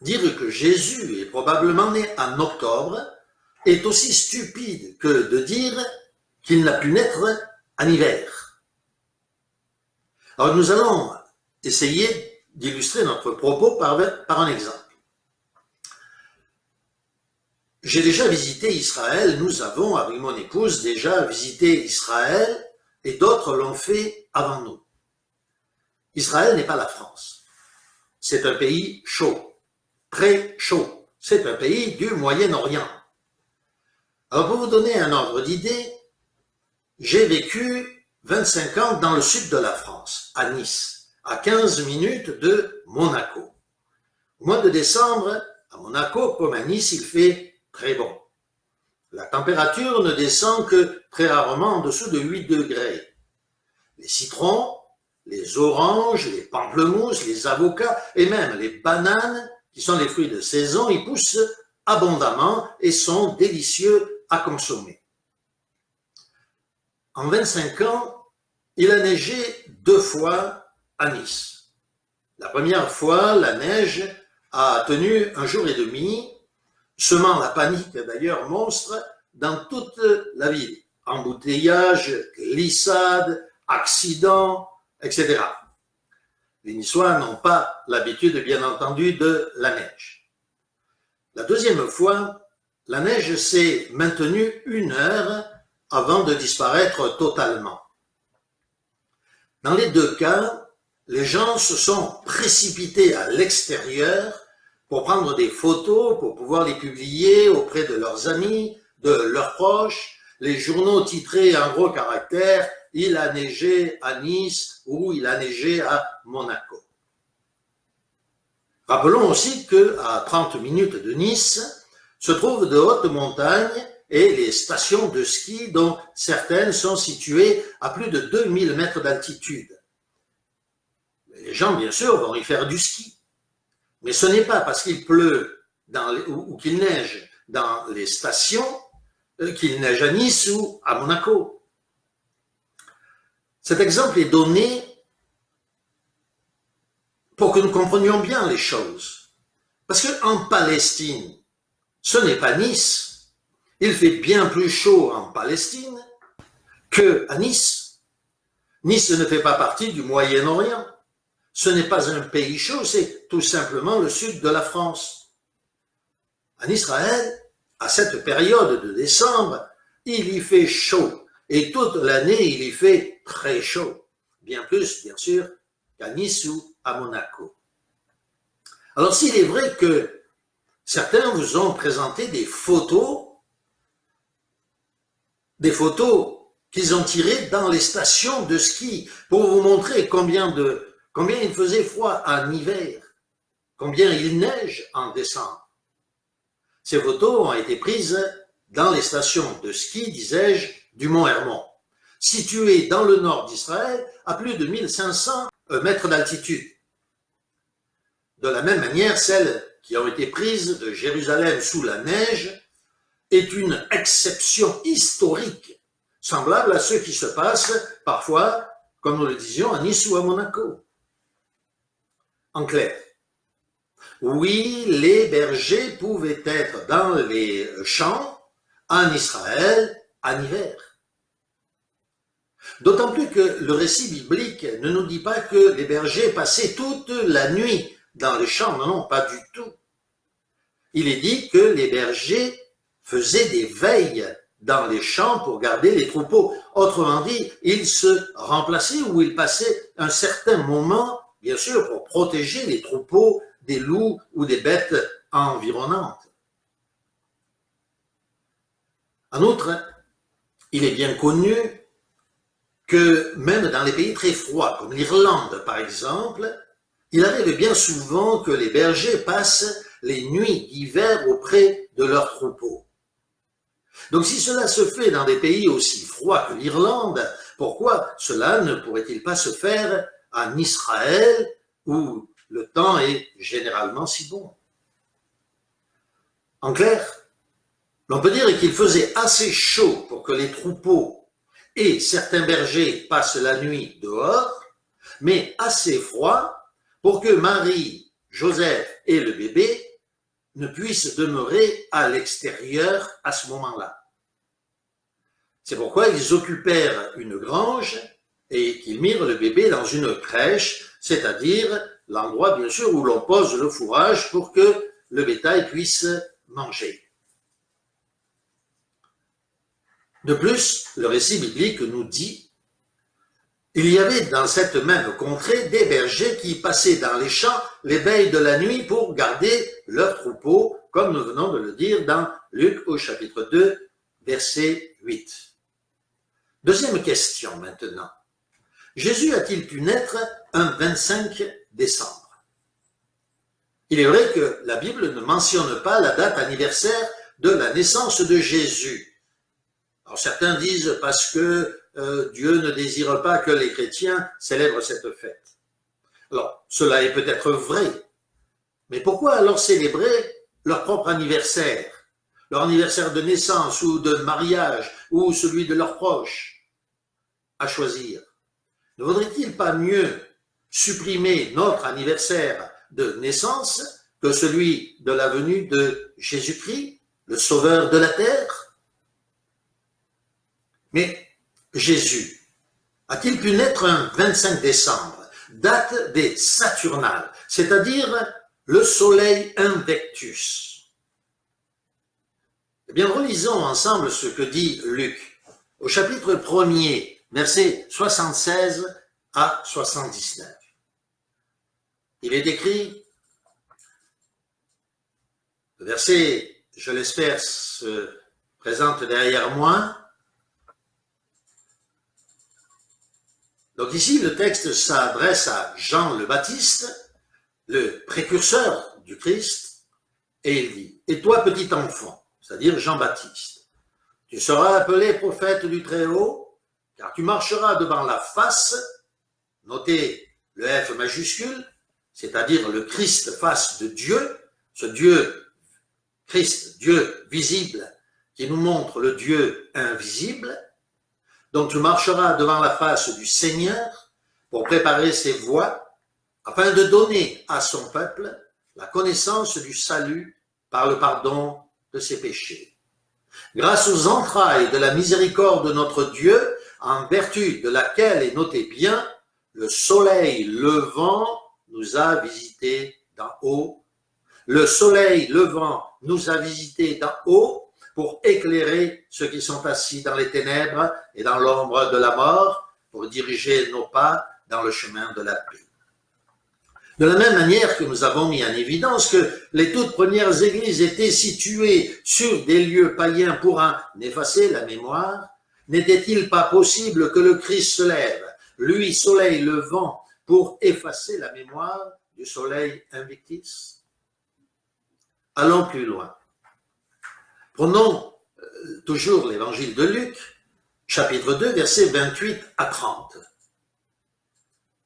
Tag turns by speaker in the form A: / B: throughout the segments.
A: dire que Jésus est probablement né en octobre est aussi stupide que de dire qu'il n'a pu naître en hiver. Alors nous allons essayer d'illustrer notre propos par un exemple. J'ai déjà visité Israël, nous avons, avec mon épouse, déjà visité Israël et d'autres l'ont fait avant nous. Israël n'est pas la France. C'est un pays chaud, très chaud. C'est un pays du Moyen-Orient. Alors pour vous donner un ordre d'idée, j'ai vécu 25 ans dans le sud de la France, à Nice, à 15 minutes de Monaco. Au mois de décembre, à Monaco, comme à Nice, il fait très bon. La température ne descend que très rarement en dessous de 8 degrés. Les citrons, les oranges, les pamplemousses, les avocats et même les bananes, qui sont les fruits de saison, y poussent abondamment et sont délicieux à consommer. En 25 ans, il a neigé 2 fois à Nice. La première fois, la neige a tenu 1 jour et demi, semant la panique d'ailleurs monstre dans toute la ville. Embouteillages, glissades, accidents, etc. Les Niçois n'ont pas l'habitude, bien entendu, de la neige. La deuxième fois, la neige s'est maintenue 1 heure avant de disparaître totalement. Dans les 2 cas, les gens se sont précipités à l'extérieur pour prendre des photos, pour pouvoir les publier auprès de leurs amis, de leurs proches. Les journaux titraient en gros caractères « Il a neigé à Nice » ou « Il a neigé à Monaco ». Rappelons aussi qu'à 30 minutes de Nice se trouvent de hautes montagnes et les stations de ski dont certaines sont situées à plus de 2000 mètres d'altitude. Les gens, bien sûr, vont y faire du ski. Mais ce n'est pas parce qu'il pleut ou qu'il neige dans les stations qu'il neige à Nice ou à Monaco. Cet exemple est donné pour que nous comprenions bien les choses. Parce qu'en Palestine, ce n'est pas Nice. Il fait bien plus chaud en Palestine qu'à Nice. Nice ne fait pas partie du Moyen-Orient. Ce n'est pas un pays chaud, c'est tout simplement le sud de la France. En Israël, à cette période de décembre, il y fait chaud. Et toute l'année, il y fait très chaud. Bien plus, bien sûr, qu'à Nice ou à Monaco. Alors, s'il est vrai que certains vous ont présenté des photos qu'ils ont tirées dans les stations de ski pour vous montrer combien il faisait froid en hiver, combien il neige en décembre. Ces photos ont été prises dans les stations de ski, disais-je, du mont Hermon, situées dans le nord d'Israël à plus de 1500 mètres d'altitude. De la même manière, celles qui ont été prises de Jérusalem sous la neige est une exception historique, semblable à ce qui se passe parfois, comme nous le disions, à Nice ou à Monaco. En clair, oui, les bergers pouvaient être dans les champs en Israël en hiver. D'autant plus que le récit biblique ne nous dit pas que les bergers passaient toute la nuit dans les champs, non, pas du tout. Il est dit que les bergers faisaient des veilles dans les champs pour garder les troupeaux. Autrement dit, ils se remplaçaient ou ils passaient un certain moment, bien sûr, pour protéger les troupeaux des loups ou des bêtes environnantes. En outre, il est bien connu que même dans les pays très froids, comme l'Irlande par exemple, il arrive bien souvent que les bergers passent les nuits d'hiver auprès de leurs troupeaux. Donc si cela se fait dans des pays aussi froids que l'Irlande, pourquoi cela ne pourrait-il pas se faire en Israël où le temps est généralement si bon? En clair, l'on peut dire qu'il faisait assez chaud pour que les troupeaux et certains bergers passent la nuit dehors, mais assez froid pour que Marie, Joseph et le bébé ne puisse demeurer à l'extérieur à ce moment-là. C'est pourquoi ils occupèrent une grange et qu'ils mirent le bébé dans une crèche, c'est-à-dire l'endroit bien sûr où l'on pose le fourrage pour que le bétail puisse manger. De plus, le récit biblique nous dit: il y avait dans cette même contrée des bergers qui passaient dans les champs les veilles de la nuit pour garder leurs troupeaux, comme nous venons de le dire dans Luc au chapitre 2, verset 8. Deuxième question maintenant. Jésus a-t-il pu naître un 25 décembre? Il est vrai que la Bible ne mentionne pas la date anniversaire de la naissance de Jésus. Alors certains disent parce que Dieu ne désire pas que les chrétiens célèbrent cette fête. Alors, cela est peut-être vrai, mais pourquoi alors célébrer leur propre anniversaire, leur anniversaire de naissance ou de mariage ou celui de leurs proches? À choisir. Ne vaudrait-il pas mieux supprimer notre anniversaire de naissance que celui de la venue de Jésus-Christ, le Sauveur de la terre? Mais Jésus a-t-il pu naître un 25 décembre, date des Saturnales, c'est-à-dire le soleil invectus? Eh bien, relisons ensemble ce que dit Luc, au chapitre 1er, versets 76 à 79. Il est écrit, le verset, je l'espère, se présente derrière moi. Donc ici, le texte s'adresse à Jean le Baptiste, le précurseur du Christ, et il dit: « Et toi, petit enfant, c'est-à-dire Jean-Baptiste, tu seras appelé prophète du Très-Haut, car tu marcheras devant la face, notez le F majuscule, c'est-à-dire le Christ face de Dieu, ce Dieu, Christ, Dieu visible, qui nous montre le Dieu invisible. Donc tu marcheras devant la face du Seigneur pour préparer ses voies, afin de donner à son peuple la connaissance du salut par le pardon de ses péchés. Grâce aux entrailles de la miséricorde de notre Dieu, en vertu de laquelle, et notez bien, le soleil levant nous a visités d'en haut. Le soleil levant nous a visités d'en haut pour éclairer ceux qui sont assis dans les ténèbres et dans l'ombre de la mort, pour diriger nos pas dans le chemin de la paix. » De la même manière que nous avons mis en évidence que les toutes premières églises étaient situées sur des lieux païens pour en effacer la mémoire, n'était-il pas possible que le Christ se lève, lui, soleil levant, pour effacer la mémoire du soleil invictus? Allons plus loin. Prenons toujours l'évangile de Luc, chapitre 2, versets 28 à 30.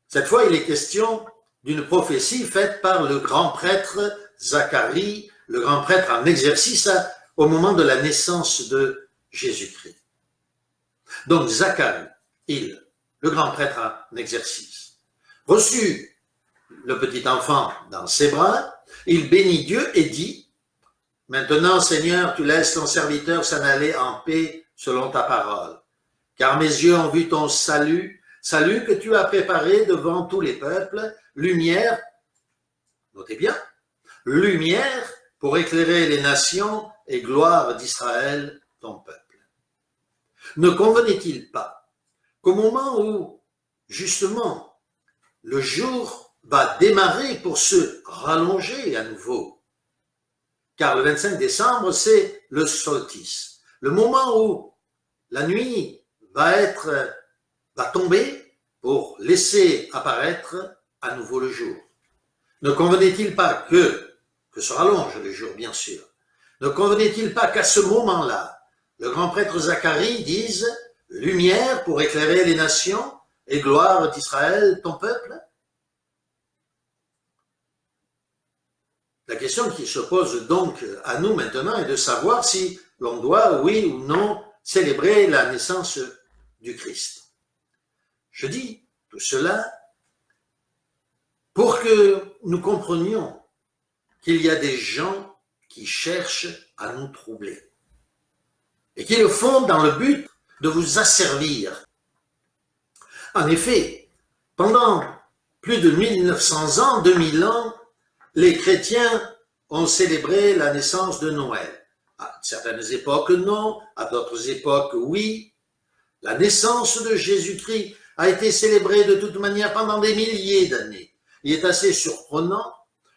A: Cette fois, il est question d'une prophétie faite par le grand prêtre Zacharie, le grand prêtre en exercice au moment de la naissance de Jésus-Christ. Donc Zacharie, le grand prêtre en exercice, reçut le petit enfant dans ses bras, il bénit Dieu et dit: « Maintenant, Seigneur, tu laisses ton serviteur s'en aller en paix selon ta parole. Car mes yeux ont vu ton salut, salut que tu as préparé devant tous les peuples, lumière, notez bien, lumière pour éclairer les nations et gloire d'Israël, ton peuple. » Ne convenait-il pas qu'au moment où, justement, le jour va démarrer pour se rallonger à nouveau, car le 25 décembre, c'est le solstice, le moment où la nuit va tomber pour laisser apparaître à nouveau le jour. Ne convenait-il pas que se rallonge le jour, bien sûr, ne convenait-il pas qu'à ce moment-là, le grand prêtre Zacharie dise « Lumière pour éclairer les nations et gloire d'Israël, ton peuple » ? La question qui se pose donc à nous maintenant est de savoir si l'on doit, oui ou non, célébrer la naissance du Christ. Je dis tout cela pour que nous comprenions qu'il y a des gens qui cherchent à nous troubler et qui le font dans le but de vous asservir. En effet, pendant plus de 1900 ans, 2000 ans, les chrétiens ont célébré la naissance de Noël. À certaines époques, non. À d'autres époques, oui. La naissance de Jésus-Christ a été célébrée de toute manière pendant des milliers d'années. Il est assez surprenant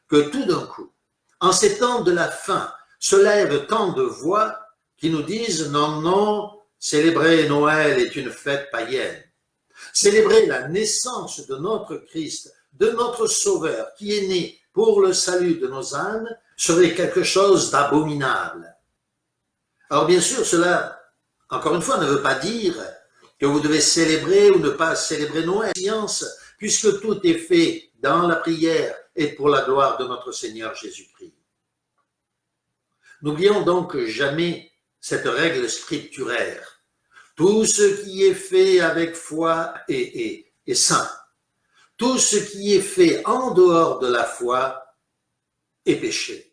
A: que tout d'un coup, en ces temps de la fin, se lèvent tant de voix qui nous disent « Non, non, célébrer Noël est une fête païenne. Célébrer la naissance de notre Christ, de notre Sauveur, qui est né pour le salut de nos âmes, serait quelque chose d'abominable. » Alors bien sûr, cela, encore une fois, ne veut pas dire que vous devez célébrer ou ne pas célébrer Noël, puisque tout est fait dans la prière et pour la gloire de notre Seigneur Jésus-Christ. N'oublions donc jamais cette règle scripturaire. Tout ce qui est fait avec foi est saint. Tout ce qui est fait en dehors de la foi est péché.